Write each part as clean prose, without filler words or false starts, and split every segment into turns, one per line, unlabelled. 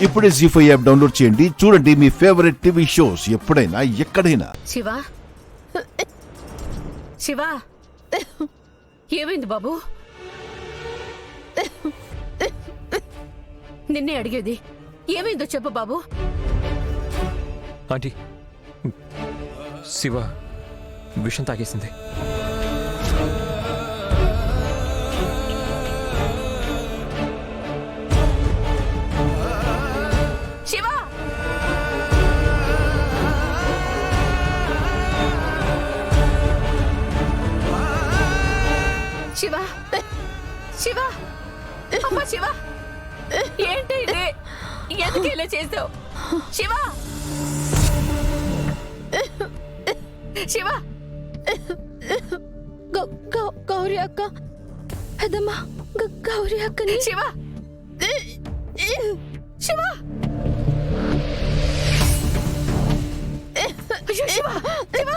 ఇప్పుడే జీ5 app download చేయండి. చూడండి మీ ఫేవరెట్ టీవీ షోస్ ఎప్పుడైనా ఎక్కడైనా.
శివా, శివా, ఏమైంది బాబు? నిన్నే అడిగేది, ఏమైందో చెప్పు బాబు.
ఆంటీ, శివ విషం తాగేసింది.
శివా, శివ, శివ, అమ్మ శివ, ఏంటి ఇది? ఎందుకు ఇలా చేసావు శివ? శివ,
గౌరీ అక్క, అదమ్మా గౌరీ అక్కని.
శివ, శివ, అయ్యో శివ, శివ,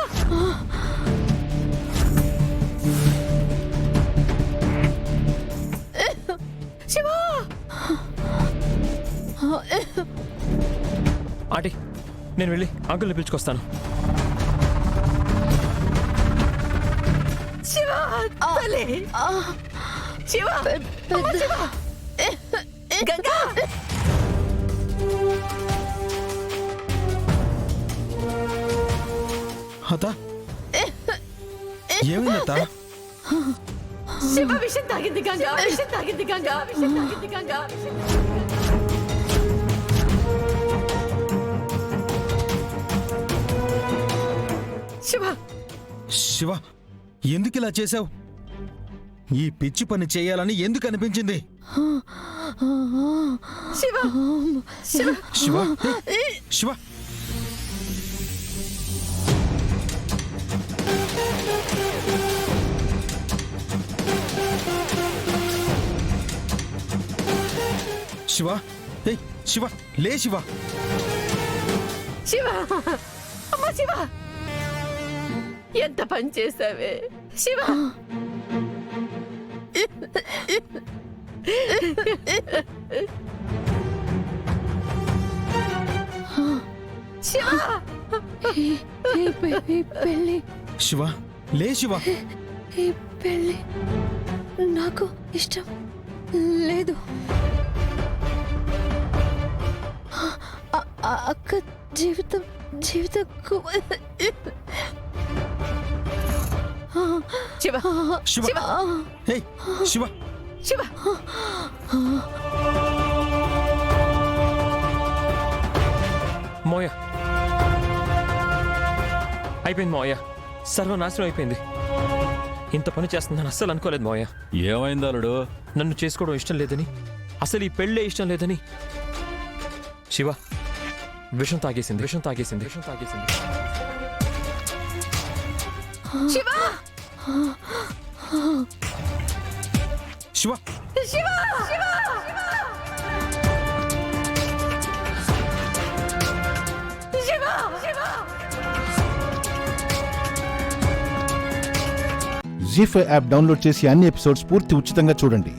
శివ.
ఆంటీ, నేను వెళ్ళి అంకుల్ని పిలుచుకొస్తాను.
శివ, తల్లి, శివ, అమ్మ శివ, గంగా.
అత్త, ఏమైందత్త?
శివ విషం తాగింది గంగా, విషం తాగింది గంగా, విషం తాగింది గంగా. శివ,
శివ, ఎందుకు ఇలా చేశావు? ఈ పిచ్చి పని చేయాలని ఎందుకు అనిపించింది?
శివ, శివ,
శివ, శివ, శివ, శివ, లే శివ.
శివ, అమ్మ శివ, ఎంత పని చేసావే శివ. శివ,
పెళ్ళి,
శివ, లే శివ.
ఈ పెళ్ళి నాకు ఇష్టం లేదు. అక్క జీవితం
శివ,
శివ, శివ,
శివ.
మోయ అయిపోయింది, మోయ సర్వనాశనం అయిపోయింది. ఇంత పని చేస్తుందని అస్సలు అనుకోలేదు మోయ.
ఏమైంది అల్లుడు?
నన్ను చేసుకోవడం ఇష్టం లేదని, అసలు ఈ పెళ్ళే ఇష్టం లేదని శివ విషం తాగేసింది, విషం తాగేసింది, విషం తాగేసింది.
శివ,
శివ,
శివ, శివ, శివ, శివ.
జీ5 యాప్ డౌన్లోడ్ చేసి అన్ని ఎపిసోడ్స్ పూర్తి ఉచితంగా చూడండి.